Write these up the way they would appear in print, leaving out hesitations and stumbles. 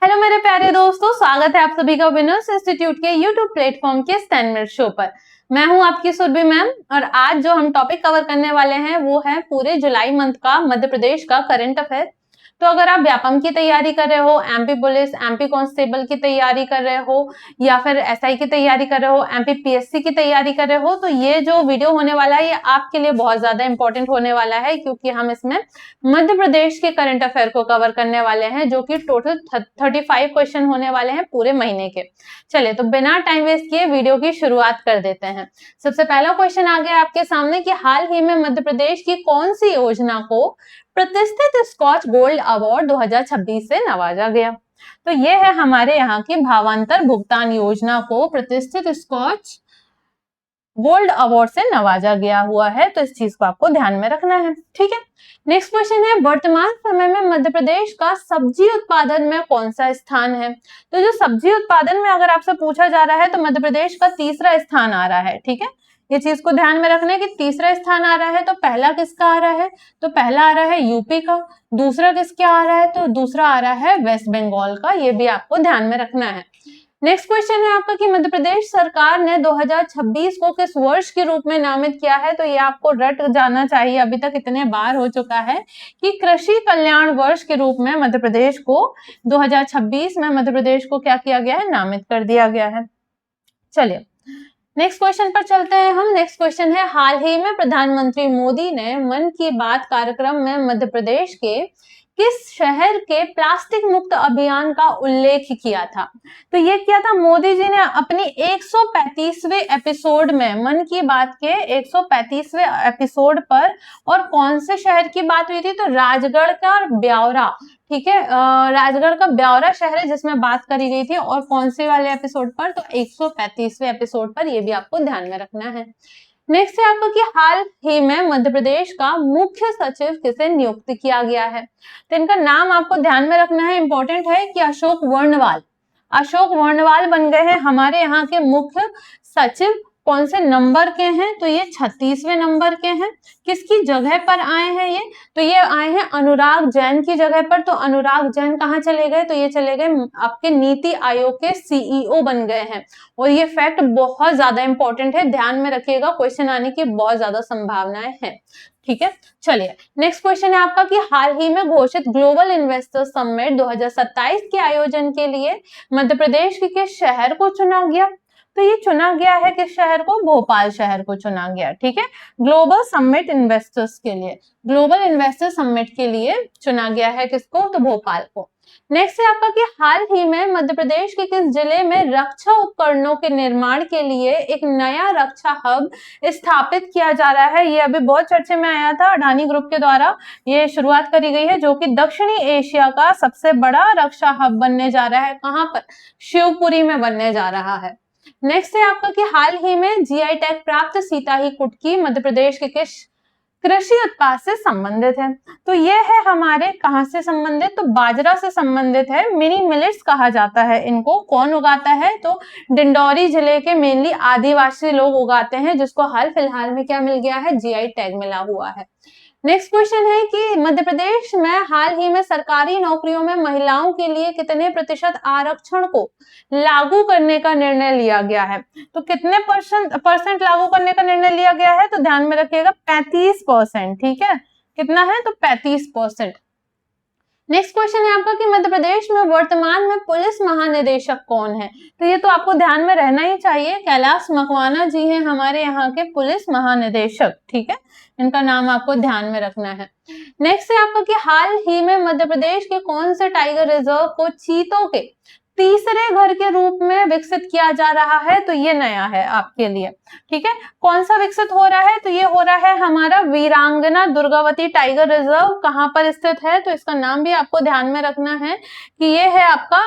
Hello मेरे प्यारे दोस्तों, स्वागत है आप सभी का विनर्स इंस्टीट्यूट के यूट्यूब प्लेटफॉर्म के स्टैंड मिनट शो पर। मैं हूं आपकी सुरभि मैम और आज जो हम टॉपिक कवर करने वाले हैं वो है पूरे जुलाई मंथ का मध्य प्रदेश का करंट अफेयर। तो अगर आप व्यापम की तैयारी कर रहे हो, एमपी पुलिस, एमपी कांस्टेबल की तैयारी कर रहे हो या फिर एसआई की तैयारी कर रहे हो, एमपी पीएससी की तैयारी कर रहे हो, तो ये जो वीडियो होने वाला है ये आपके लिए बहुत ज्यादा इंपॉर्टेंट होने वाला है, क्योंकि हम इसमें मध्य प्रदेश के करंट अफेयर को कवर करने वाले हैं, जो कि टोटल 35 क्वेश्चन होने वाले हैं पूरे महीने के। चलिए, तो बिना टाइम वेस्ट किए वीडियो की शुरुआत कर देते हैं। सबसे पहला क्वेश्चन आ गया आपके सामने कि हाल ही में मध्य प्रदेश की कौन सी योजना को प्रतिष्ठित स्कॉच गोल्ड अवार्ड 2026 से नवाजा गया। तो ये है हमारे यहाँ की भावांतर भुगतान योजना को प्रतिष्ठित स्कॉच गोल्ड अवार्ड से नवाजा गया हुआ है, तो इस चीज को आपको ध्यान में रखना है। ठीक है, नेक्स्ट क्वेश्चन है वर्तमान समय में मध्य प्रदेश का सब्जी उत्पादन में कौन सा स्थान है। तो जो सब्जी उत्पादन में अगर आपसे पूछा जा रहा है तो मध्य प्रदेश का तीसरा स्थान आ रहा है। ठीक है, ये चीज को ध्यान में रखना है कि तीसरा स्थान आ रहा है, तो पहला किसका आ रहा है, तो पहला आ रहा है यूपी का, दूसरा किसका आ रहा है, तो दूसरा आ रहा है वेस्ट बंगाल का। ये भी आपको ध्यान में रखना है। नेक्स्ट क्वेश्चन है आपका कि मध्य प्रदेश सरकार ने 2026 को किस वर्ष के रूप में नामित किया है। तो ये आपको रट जाना चाहिए, अभी तक इतने बार हो चुका है कि कृषि कल्याण वर्ष के रूप में मध्य प्रदेश को 2026 में मध्य प्रदेश को क्या किया गया है, नामित कर दिया गया है। चलिए नेक्स्ट क्वेश्चन पर चलते हैं हम। नेक्स्ट क्वेश्चन है हाल ही में प्रधानमंत्री मोदी ने मन की बात कार्यक्रम में मध्य प्रदेश के किस शहर के प्लास्टिक मुक्त अभियान का उल्लेख किया था। तो ये किया था मोदी जी ने अपनी 135वें एपिसोड में, मन की बात के 135वें एपिसोड पर। और कौन से शहर की बात हुई थी, तो राजगढ़ का ब्यावरा। ठीक है, राजगढ़ का ब्यावरा शहर है जिसमें बात करी गई थी। और कौन से वाले एपिसोड पर, तो 135वें एपिसोड पर। ये भी आपको ध्यान में रखना है। नेक्स्ट है आपका कि हाल ही में मध्य प्रदेश का मुख्य सचिव किसे नियुक्त किया गया है। तो इनका नाम आपको ध्यान में रखना है, इंपॉर्टेंट है कि अशोक वर्णवाल। अशोक वर्णवाल बन गए हैं हमारे यहाँ के मुख्य सचिव। कौन से नंबर के हैं, तो ये 36वें नंबर के हैं। किसकी जगह पर आए हैं ये, तो ये आए हैं अनुराग जैन की जगह पर। तो अनुराग जैन कहाँ चले गए, तो ये चले गए आपके नीति आयोग के सीईओ बन गए हैं। और ये फैक्ट बहुत ज्यादा इंपॉर्टेंट है, ध्यान में रखिएगा, क्वेश्चन आने की बहुत ज्यादा संभावनाएं हैं। ठीक है, चलिए नेक्स्ट क्वेश्चन है आपका कि हाल ही में घोषित ग्लोबल इन्वेस्टर समिट 2027 के आयोजन के लिए मध्य प्रदेश के किस शहर को चुना गया। तो ये चुना गया है किस शहर को, भोपाल शहर को चुना गया। ठीक है, ग्लोबल समिट इन्वेस्टर्स के लिए, ग्लोबल इन्वेस्टर समिट के लिए चुना गया है किसको, तो भोपाल को। नेक्स्ट है आपका कि हाल ही में मध्य प्रदेश के किस जिले में रक्षा उपकरणों के निर्माण के लिए एक नया रक्षा हब स्थापित किया जा रहा है। ये अभी बहुत चर्चे में आया था, अडानी ग्रुप के द्वारा ये शुरुआत करी गई है, जो कि दक्षिणी एशिया का सबसे बड़ा रक्षा हब बनने जा रहा है। कहां पर, शिवपुरी में बनने जा रहा है। नेक्स्ट है आपका कि हाल ही में जीआई टैग प्राप्त सीताही कुटकी मध्य प्रदेश के किस कृषि उत्पाद से संबंधित है। तो ये है हमारे कहां से संबंधित, तो बाजरा से संबंधित है। मिनी मिलेट्स कहा जाता है इनको। कौन उगाता है, तो डिंडौरी जिले के मेनली आदिवासी लोग उगाते हैं, जिसको हाल फिलहाल में क्या मिल गया है, जीआई टैग मिला हुआ है। नेक्स्ट क्वेश्चन है कि मध्य प्रदेश में हाल ही में सरकारी नौकरियों में महिलाओं के लिए कितने प्रतिशत आरक्षण को लागू करने का निर्णय लिया गया है। तो कितने परसेंट लागू करने का निर्णय लिया गया है, तो ध्यान में रखिएगा 35%। ठीक है, कितना है, तो 35%। नेक्स्ट क्वेश्चन है आपका कि मध्य प्रदेश में वर्तमान में पुलिस महानिदेशक कौन है। तो ये तो आपको ध्यान में रहना ही चाहिए, कैलाश मकवाना जी हैं हमारे यहाँ के पुलिस महानिदेशक। ठीक है, इनका नाम आपको ध्यान में रखना है। नेक्स्ट है आपका कि हाल ही में मध्य प्रदेश के कौन से टाइगर रिजर्व को चीतों के तीसरे घर के रूप में विकसित किया जा रहा है। तो ये नया है आपके लिए। ठीक है, कौन सा विकसित हो रहा है, तो ये हो रहा है हमारा वीरांगना दुर्गावती टाइगर रिजर्व। कहां पर स्थित है, तो इसका नाम भी आपको ध्यान में रखना है कि ये है आपका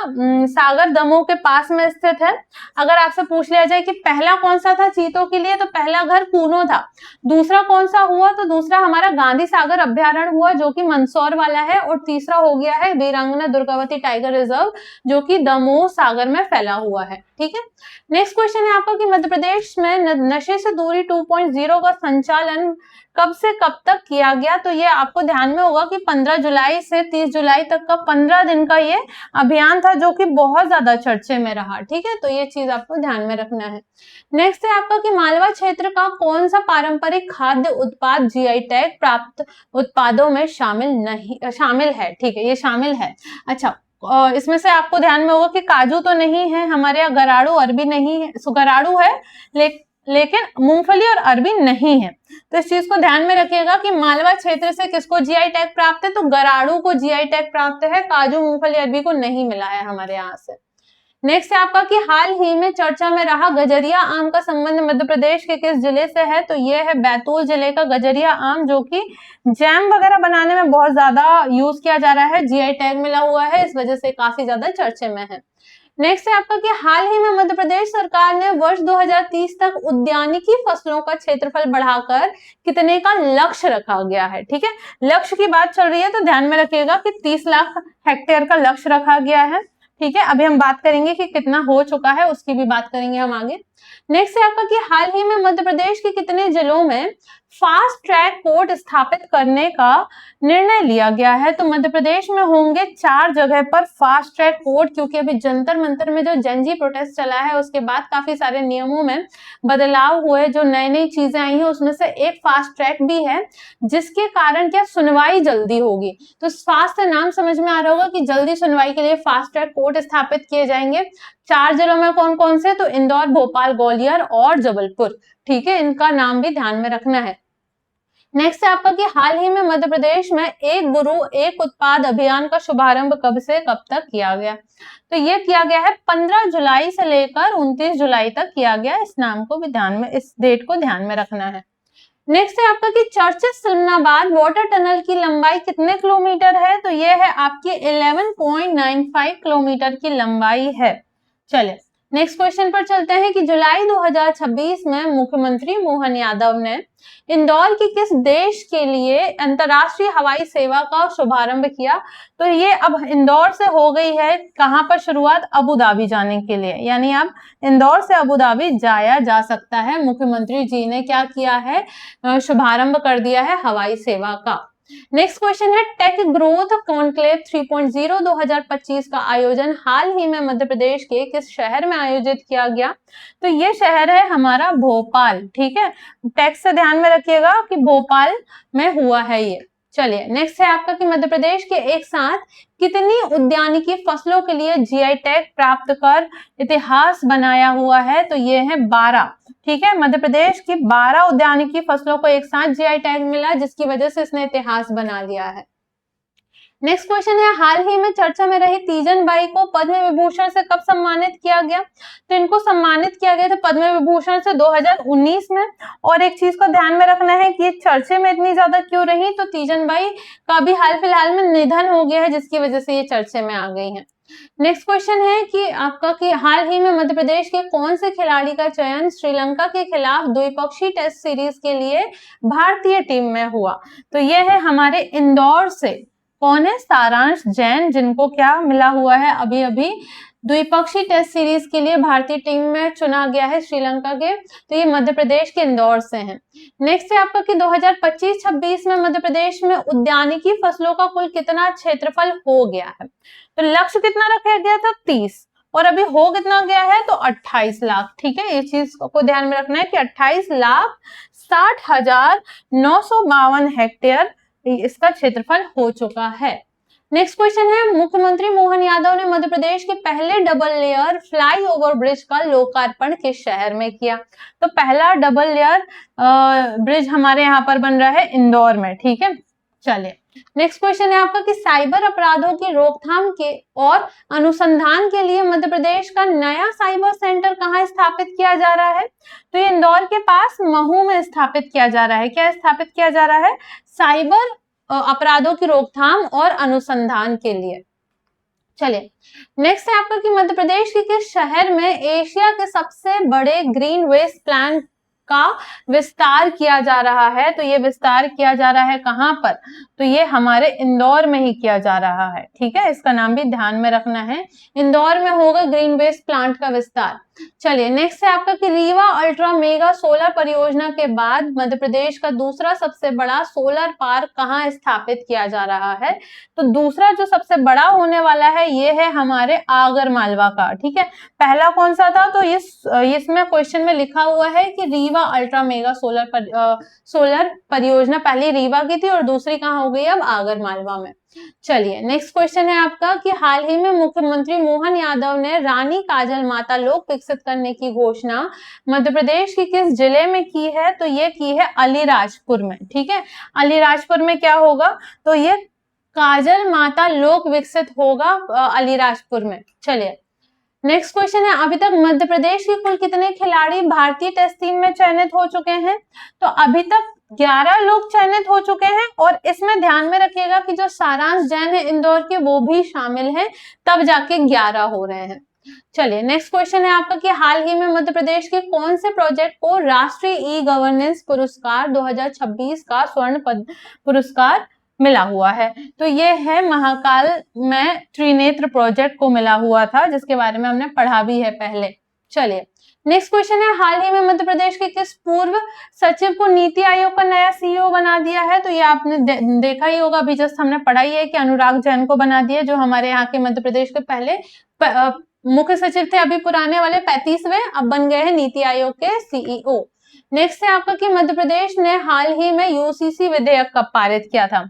सागर दमोह के पास में स्थित है। अगर आपसे पूछ लिया जाए कि पहला कौन सा था चीतों के लिए, तो पहला घर कूनो था। दूसरा कौन सा हुआ, तो दूसरा हमारा गांधी सागर अभ्यारण्य हुआ, जो कि मंदसौर वाला है। और तीसरा हो गया है वीरांगना दुर्गावती टाइगर रिजर्व, जो कि समूह सागर में फैला हुआ है। ठीक है, नेक्स्ट क्वेश्चन है आपका कि मध्य प्रदेश में नशे से दूरी 2.0 का संचालन कब से कब तक किया गया। तो ये आपको ध्यान में होगा कि 15 जुलाई से 30 जुलाई तक का 15 दिन का ये अभियान था, जो कि बहुत ज्यादा चर्चे में रहा। ठीक है, तो ये चीज आपको ध्यान में रखना है। नेक्स्ट है आपका कि मालवा क्षेत्र का कौन सा पारंपरिक खाद्य उत्पाद जीआई टैग प्राप्त उत्पादों में शामिल है। ठीक है, ये शामिल है। अच्छा, इसमें से आपको ध्यान में होगा कि काजू तो नहीं है हमारे यहाँ, गराड़ू अरबी नहीं है, गराड़ू है लेकिन मूंगफली और अरबी नहीं है। तो इस चीज को ध्यान में रखिएगा कि मालवा क्षेत्र से किसको जीआई टैग प्राप्त है, तो गराड़ू को जीआई टैग प्राप्त है, काजू मूंगफली अरबी को नहीं मिला है हमारे यहाँ से। नेक्स्ट है आपका कि हाल ही में चर्चा में रहा गजरिया आम का संबंध मध्य प्रदेश के किस जिले से है। तो ये है बैतूल जिले का गजरिया आम, जो कि जैम वगैरह बनाने में बहुत ज्यादा यूज किया जा रहा है, जीआई टैग मिला हुआ है, इस वजह से काफी ज्यादा चर्चे में है। नेक्स्ट है आपका कि हाल ही में मध्य प्रदेश सरकार ने वर्ष 2030 तक उद्यानिकी फसलों का क्षेत्रफल बढ़ाकर कितने का लक्ष्य रखा गया है। ठीक है, लक्ष्य की बात चल रही है तो ध्यान में रखिएगा कि 30 लाख हेक्टेयर का लक्ष्य रखा गया है। ठीक है, अभी हम बात करेंगे कि कितना हो चुका है, उसकी भी बात करेंगे हम आगे। नेक्स्ट है आपका कि हाल ही में मध्य प्रदेश के कितने जिलों में फास्ट ट्रैक कोर्ट स्थापित करने का निर्णय लिया गया है। तो मध्य प्रदेश में होंगे 4 जगह पर फास्ट ट्रैक कोर्ट, क्योंकि अभी जंतर मंतर में जो जनजी प्रोटेस्ट चला है उसके बाद काफी सारे नियमों में बदलाव हुए, जो नई नई चीजें आई हैं उसमें से एक फास्ट ट्रैक भी है, जिसके कारण क्या सुनवाई जल्दी होगी। तो फास्ट से नाम समझ में आ रहा होगा कि जल्दी सुनवाई के लिए फास्ट ट्रैक कोर्ट स्थापित किए जाएंगे। 4 जिलों में कौन कौन से, तो इंदौर, भोपाल, ग्वालियर और जबलपुर। ठीक है, इनका नाम भी ध्यान में रखना है। नेक्स्ट है आपका कि हाल ही में मध्य प्रदेश में एक गुरु एक उत्पाद अभियान का शुभारंभ कब से कब तक किया गया। तो ये किया गया है 15 जुलाई से लेकर 29 जुलाई तक किया गया। इस नाम को भी ध्यान में, इस डेट को ध्यान में रखना है। नेक्स्ट है आपका कि चर्चित सिमनाबाद वाटर टनल की लंबाई कितने किलोमीटर है। तो ये है आपकी 11.95 किलोमीटर की लंबाई है। चलिए नेक्स्ट क्वेश्चन पर चलते हैं कि जुलाई 2026 में मुख्यमंत्री मोहन यादव ने इंदौर की किस देश के लिए अंतरराष्ट्रीय हवाई सेवा का शुभारंभ किया। तो ये अब इंदौर से हो गई है कहां पर शुरुआत, अबू धाबी जाने के लिए, यानी अब इंदौर से अबू धाबी जाया जा सकता है। मुख्यमंत्री जी ने क्या किया है, शुभारंभ कर दिया है हवाई सेवा का। नेक्स्ट क्वेश्चन है टेक ग्रोथ कॉन्क्लेव 3.0 2025 का आयोजन हाल ही में मध्य प्रदेश के किस शहर में आयोजित किया गया। तो ये शहर है हमारा भोपाल। ठीक है, टेक्स्ट से ध्यान में रखिएगा कि भोपाल में हुआ है ये। चलिए नेक्स्ट है आपका कि मध्य प्रदेश के एक साथ कितनी उद्यानिकी फसलों के लिए जीआई टैग प्राप्त कर इतिहास बनाया हुआ है। तो ये है 12। ठीक है, मध्य प्रदेश की 12 उद्यानिकी फसलों को एक साथ जीआई टैग मिला, जिसकी वजह से इसने इतिहास बना लिया है। नेक्स्ट क्वेश्चन है हाल ही में चर्चा में रही तीजन बाई को पद्म विभूषण से कब सम्मानित किया गया। तो इनको सम्मानित किया गया था पद्म विभूषण से 2019 में। और एक चीज को ध्यान में रखना है कि ये चर्चे में इतनी ज्यादा क्यों रही, तो तीजन बाई का भी हाल फिलहाल में निधन हो गया है, जिसकी वजह से ये चर्चे में आ गई है। नेक्स्ट क्वेश्चन है कि आपका कि हाल ही में मध्य प्रदेश के कौन से खिलाड़ी का चयन श्रीलंका के खिलाफ द्विपक्षीय टेस्ट सीरीज के लिए भारतीय टीम में हुआ। तो ये है हमारे इंदौर से, कौन है, सारांश जैन, जिनको क्या मिला हुआ है, अभी अभी द्विपक्षीय टेस्ट सीरीज के लिए भारतीय टीम में चुना गया है श्रीलंका के। तो ये मध्य प्रदेश के इंदौर से हैं। नेक्स्ट है आपका कि 2025-26 में मध्य प्रदेश में उद्यानिकी फसलों का कुल कितना क्षेत्रफल हो गया है। तो लक्ष्य कितना रखा गया था, 30, और अभी हो कितना गया है, तो 28 लाख। ठीक है, ये चीज को ध्यान में रखना है कि 28,60,952 हेक्टेयर इसका क्षेत्रफल हो चुका है। नेक्स्ट क्वेश्चन है मुख्यमंत्री मोहन यादव ने मध्य प्रदेश के पहले डबल लेयर फ्लाईओवर ब्रिज का लोकार्पण किस शहर में किया। तो पहला डबल लेयर ब्रिज हमारे यहाँ पर बन रहा है इंदौर में। ठीक है, चलिए नेक्स्ट क्वेश्चन है आपका कि साइबर अपराधों की रोकथाम के और अनुसंधान के लिए मध्य प्रदेश का नया साइबर सेंटर कहाँ स्थापित किया जा रहा है। तो ये इंदौर के पास महू में स्थापित किया जा रहा है। क्या स्थापित किया जा रहा है, साइबर अपराधों की रोकथाम और अनुसंधान के लिए। चलिए नेक्स्ट है आपका कि मध्य प्रदेश के किस शहर में एशिया के सबसे बड़े ग्रीन वेस्ट प्लांट का विस्तार किया जा रहा है। तो ये विस्तार किया जा रहा है कहाँ पर? तो ये हमारे इंदौर में ही किया जा रहा है। ठीक है, इसका नाम भी ध्यान में रखना है, इंदौर में होगा ग्रीन वेस्ट प्लांट का विस्तार। चलिए नेक्स्ट है आपका कि रीवा अल्ट्रा मेगा सोलर परियोजना के बाद मध्य प्रदेश का दूसरा सबसे बड़ा सोलर पार्क कहाँ स्थापित किया जा रहा है? तो दूसरा जो सबसे बड़ा होने वाला है ये है हमारे आगर मालवा का। ठीक है, पहला कौन सा था? तो इसमें क्वेश्चन में लिखा हुआ है कि रीवा अल्ट्रा मेगा सोलर परियोजना पहले रीवा की थी और दूसरी कहाँ हो गई अब आगर मालवा में। चलिए नेक्स्ट क्वेश्चन है आपका कि हाल ही में मुख्यमंत्री मोहन यादव ने रानी काजल माता लोक विकसित करने की घोषणा मध्य प्रदेश की किस जिले में की है? तो ये की है अलीराजपुर में। ठीक है, अलीराजपुर में क्या होगा? तो ये काजल माता लोक विकसित होगा अलीराजपुर में। चलिए नेक्स्ट क्वेश्चन है अभी तक मध्य प्रदेश के कुल कितने खिलाड़ी भारतीय टेस्ट टीम में चयनित हो चुके हैं? तो अभी तक 11 लोग चयनित हो चुके हैं और इसमें ध्यान में रखिएगा कि जो सारांश जैन है इंदौर के वो भी शामिल हैं, तब जाके 11 हो रहे हैं। चलिए नेक्स्ट क्वेश्चन है आपका कि हाल ही में मध्य प्रदेश के कौन से प्रोजेक्ट को राष्ट्रीय ई गवर्नेंस पुरस्कार 2026 का स्वर्ण पद पुरस्कार मिला हुआ है? तो ये है महाकाल में त्रिनेत्र प्रोजेक्ट को मिला हुआ था, जिसके बारे में हमने पढ़ा भी है पहले। चलिए नेक्स्ट क्वेश्चन है हाल ही में मध्य प्रदेश के किस पूर्व सचिव को नीति आयोग का नया सीईओ बना दिया है? तो ये आपने देखा ही होगा, अभी जस्ट हमने पढ़ा ही है कि अनुराग जैन को बना दिया, जो हमारे यहाँ के मध्य प्रदेश के पहले मुख्य सचिव थे, अभी पुराने वाले 35वें, अब बन गए हैं नीति आयोग के सीईओ। नेक्स्ट है आपका कि मध्य प्रदेश ने हाल ही में यूसीसी विधेयक कब पारित किया था?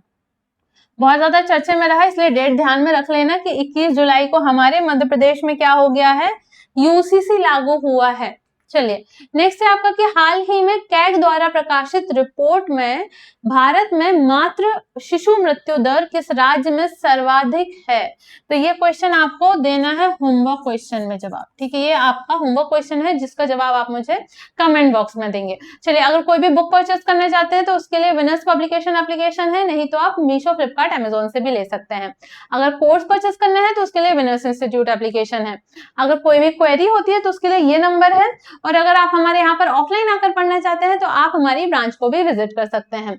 बहुत ज्यादा चर्चे में रहा, इसलिए डेट ध्यान में रख लेना कि 21 जुलाई को हमारे मध्य प्रदेश में क्या हो गया है? यूसीसी लागू हुआ है। चलिए नेक्स्ट है आपका कि हाल ही में कैग द्वारा प्रकाशित रिपोर्ट में भारत में मात्र शिशु मृत्यु दर किस राज्य में सर्वाधिक है? तो ये क्वेश्चन आपको देना है होमवर्क क्वेश्चन में जवाब। ठीक है, ये आपका होमवर्क क्वेश्चन है जिसका जवाब आप मुझे कमेंट बॉक्स में देंगे। चलिए अगर कोई भी बुक परचेस करना चाहते हैं तो उसके लिए विनर्स पब्लिकेशन एप्लीकेशन है, नहीं तो आप मीशो, फ्लिपकार्ट, अमेजोन से भी ले सकते हैं। अगर कोर्स परचेस करना है तो उसके लिए विनर्स इंस्टीट्यूट एप्लीकेशन है। अगर कोई भी क्वेरी होती है तो उसके लिए ये नंबर है, और अगर आप हमारे यहाँ पर ऑफलाइन आकर पढ़ना चाहते हैं तो आप हमारी ब्रांच को भी विजिट कर सकते हैं।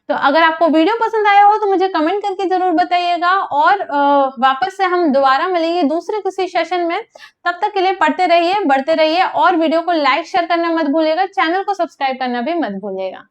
तो अगर आपको वीडियो पसंद आया हो तो मुझे कमेंट करके जरूर बताइएगा, और वापस से हम दोबारा मिलेंगे दूसरे किसी सेशन में। तब तक के लिए पढ़ते रहिए, बढ़ते रहिए, और वीडियो को लाइक शेयर करना मत भूलिएगा, चैनल को सब्सक्राइब करना भी मत भूलिएगा।